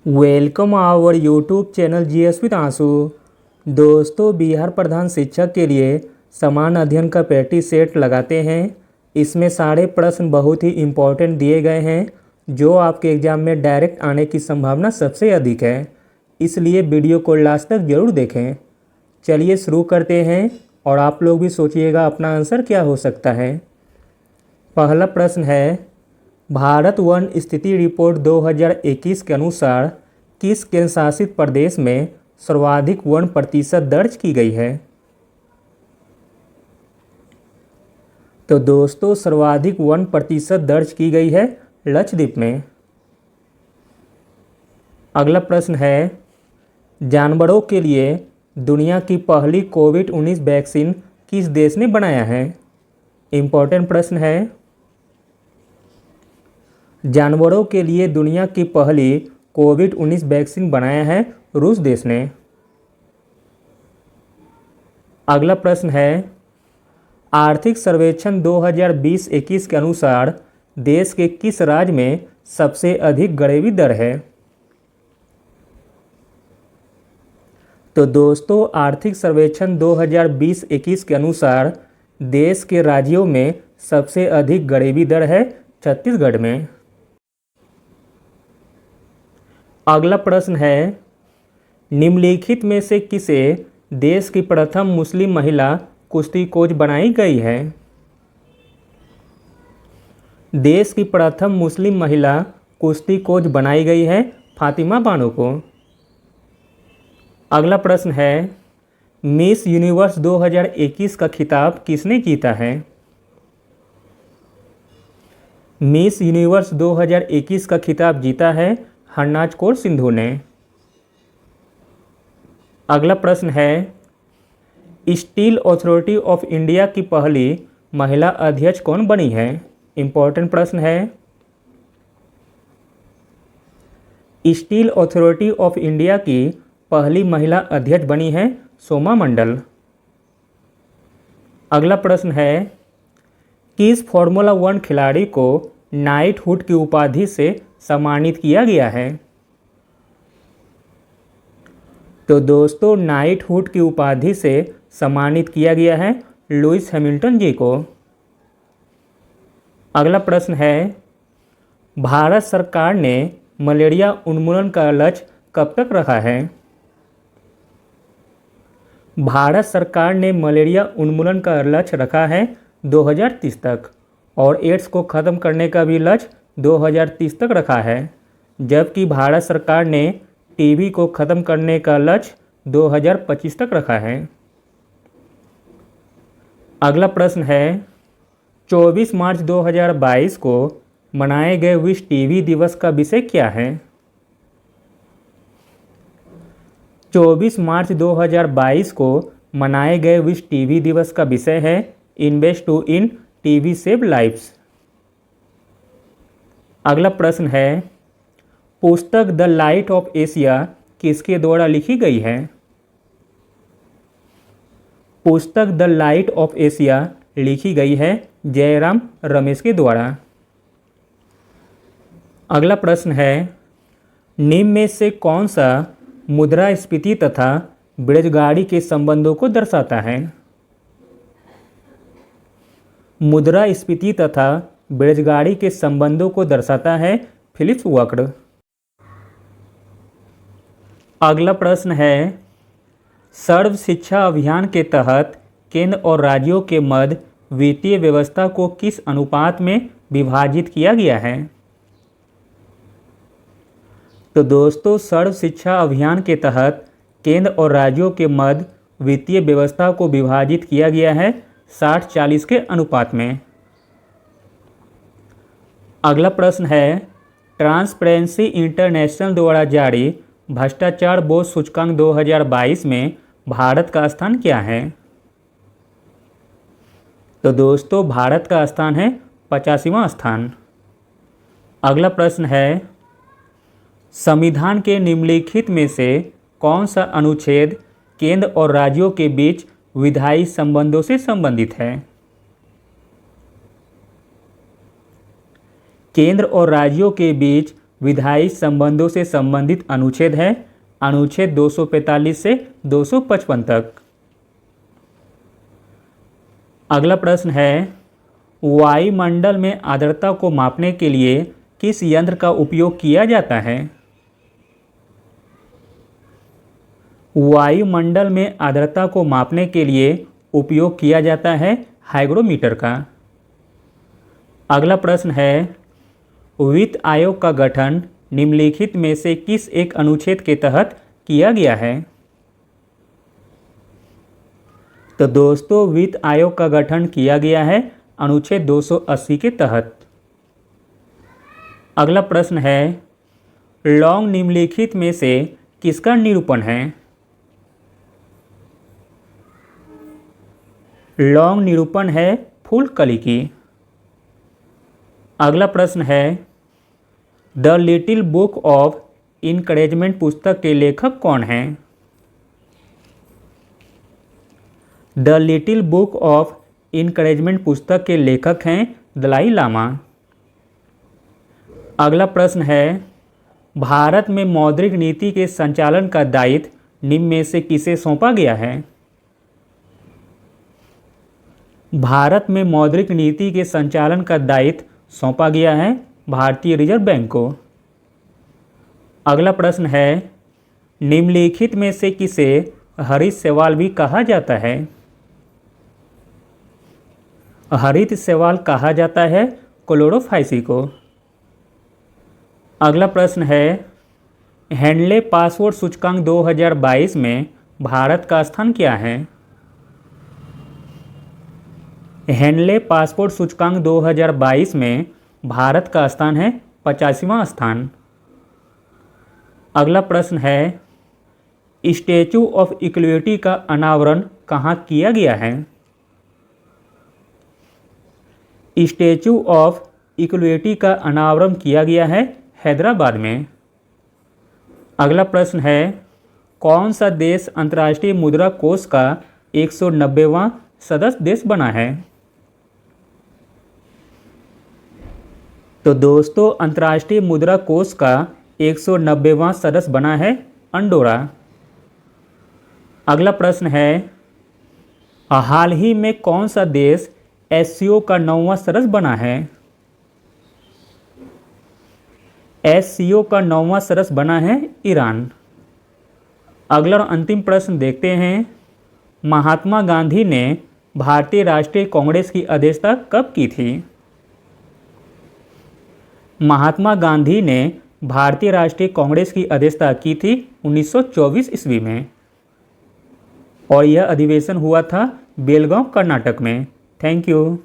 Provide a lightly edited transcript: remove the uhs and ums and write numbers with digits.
Welcome our YouTube channel GS with Anshu. दोस्तों, बिहार प्रधान शिक्षक के लिए समान अध्ययन का प्रैक्टिस सेट लगाते हैं। इसमें सारे प्रश्न बहुत ही इम्पोर्टेंट दिए गए हैं जो आपके एग्ज़ाम में डायरेक्ट आने की संभावना सबसे अधिक है, इसलिए वीडियो को लास्ट तक ज़रूर देखें। चलिए शुरू करते हैं और आप लोग भी सोचिएगा अपना आंसर क्या हो सकता है। पहला प्रश्न है, भारत वन स्थिति रिपोर्ट 2021 के अनुसार किस केंद्रशासित प्रदेश में सर्वाधिक वन प्रतिशत दर्ज की गई है? तो दोस्तों, सर्वाधिक वन प्रतिशत दर्ज की गई है लक्षद्वीप में। अगला प्रश्न है, जानवरों के लिए दुनिया की पहली कोविड-19 वैक्सीन किस देश ने बनाया है? इम्पोर्टेंट प्रश्न है। जानवरों के लिए दुनिया की पहली कोविड-19 वैक्सीन बनाया है रूस देश ने। अगला प्रश्न है, आर्थिक सर्वेक्षण 2020-21 के अनुसार देश के किस राज्य में सबसे अधिक गरीबी दर है? तो दोस्तों, आर्थिक सर्वेक्षण 2020-21 के अनुसार देश के राज्यों में सबसे अधिक गरीबी दर है छत्तीसगढ़ में। अगला प्रश्न है, निम्नलिखित में से किसे देश की प्रथम मुस्लिम महिला कुश्ती कोच बनाई गई है? देश की प्रथम मुस्लिम महिला कुश्ती कोच बनाई गई है फातिमा बानो को। अगला प्रश्न है, मिस यूनिवर्स 2021 का खिताब किसने जीता है? मिस यूनिवर्स 2021 का खिताब जीता है हरनाज कौर सिंधु ने। अगला प्रश्न है, स्टील अथॉरिटी ऑफ इंडिया की पहली महिला अध्यक्ष कौन बनी है? इम्पोर्टेंट प्रश्न है। स्टील अथॉरिटी ऑफ इंडिया की पहली महिला अध्यक्ष बनी है सोमा मंडल। अगला प्रश्न है, किस फार्मूला 1 खिलाड़ी को नाइटहुड की उपाधि से सम्मानित किया गया है? तो दोस्तों, नाइटहुड की उपाधि से सम्मानित किया गया है लुइस हैमिल्टन जी को। अगला प्रश्न है, भारत सरकार ने मलेरिया उन्मूलन का लक्ष्य कब तक रखा है? भारत सरकार ने मलेरिया उन्मूलन का लक्ष्य रखा है 2030 तक और एड्स को ख़त्म करने का भी लक्ष्य 2030 तक रखा है, जबकि भारत सरकार ने टीबी को ख़त्म करने का लक्ष्य 2025 तक रखा है। अगला प्रश्न है, 24 मार्च 2022 को मनाए गए विश्व टीबी दिवस का विषय क्या है? 24 मार्च 2022 को मनाए गए विश्व टीबी दिवस का विषय है invest to in TB save lives. अगला प्रश्न है, पुस्तक द लाइट ऑफ एशिया किसके द्वारा लिखी गई है? पुस्तक द लाइट ऑफ एशिया लिखी गई है जयराम रमेश के द्वारा। अगला प्रश्न है, निम्न में से कौन सा मुद्रास्फीति तथा बेरोजगारी के संबंधों को दर्शाता है? मुद्रास्फीति तथा बेरोजगारी के संबंधों को दर्शाता है फिलिप्स वक्र। अगला प्रश्न है, सर्व शिक्षा अभियान के तहत केंद्र और राज्यों के मध्य वित्तीय व्यवस्था को किस अनुपात में विभाजित किया गया है? तो दोस्तों, सर्व शिक्षा अभियान के तहत केंद्र और राज्यों के मध्य वित्तीय व्यवस्था को विभाजित किया गया है 60-40 के अनुपात में। अगला प्रश्न है, ट्रांसपेरेंसी इंटरनेशनल द्वारा जारी भ्रष्टाचार बोध सूचकांक 2022 में भारत का स्थान क्या है? तो दोस्तों, भारत का स्थान है 85वां स्थान। अगला प्रश्न है, संविधान के निम्नलिखित में से कौन सा अनुच्छेद केंद्र और राज्यों के बीच विधायी संबंधों से संबंधित है? केंद्र और राज्यों के बीच विधायी संबंधों से संबंधित अनुच्छेद है? अनुच्छेद 245 से 255 तक। अगला प्रश्न है, वायुमंडल में आर्द्रता को मापने के लिए किस यंत्र का उपयोग किया जाता है? वायुमंडल में आर्द्रता को मापने के लिए उपयोग किया जाता है हाइग्रोमीटर का। अगला प्रश्न है, वित्त आयोग का गठन निम्नलिखित में से किस एक अनुच्छेद के तहत किया गया है? तो दोस्तों, वित्त आयोग का गठन किया गया है अनुच्छेद 280 के तहत। अगला प्रश्न है, लौंग निम्नलिखित में से किसका निरूपण है? लौंग निरूपण है फूलकली की। अगला प्रश्न है, the little book of encouragement पुस्तक के लेखक कौन हैं? The little book of encouragement पुस्तक के लेखक हैं दलाई लामा। अगला प्रश्न है, भारत में मौद्रिक नीति के संचालन का दायित्व निम्न में से किसे सौंपा गया है? भारत में मौद्रिक नीति के संचालन का दायित्व सौंपा गया है भारतीय रिजर्व बैंक को। अगला प्रश्न है, निम्नलिखित में से किसे हरित शैवाल भी कहा जाता है? हरित शैवाल कहा जाता है क्लोरोफाइसी को। अगला प्रश्न है, हेनले पासपोर्ट सूचकांक 2022 में भारत का स्थान क्या है? हेनले पासपोर्ट सूचकांक 2022 में भारत का स्थान है 85वां स्थान। अगला प्रश्न है, स्टैचू ऑफ इक्वलिटी का अनावरण कहाँ किया गया है? स्टैचू ऑफ इक्वलिटी का अनावरण किया गया है हैदराबाद में। अगला प्रश्न है, कौन सा देश अंतर्राष्ट्रीय मुद्रा कोष का 190वां सदस्य देश बना है? तो दोस्तों, अंतर्राष्ट्रीय मुद्रा कोष का 190वां सदस्य बना है अंडोरा। अगला प्रश्न है, हाल ही में कौन सा देश एससीओ का 9वां सदस्य बना है? एससीओ का 9वां सदस्य बना है ईरान। अगला और अंतिम प्रश्न देखते हैं, महात्मा गांधी ने भारतीय राष्ट्रीय कांग्रेस की अध्यक्षता कब की थी? महात्मा गांधी ने भारतीय राष्ट्रीय कांग्रेस की अध्यक्षता की थी 1924 ईस्वी में, और यह अधिवेशन हुआ था बेलगांव कर्नाटक में। Thank you.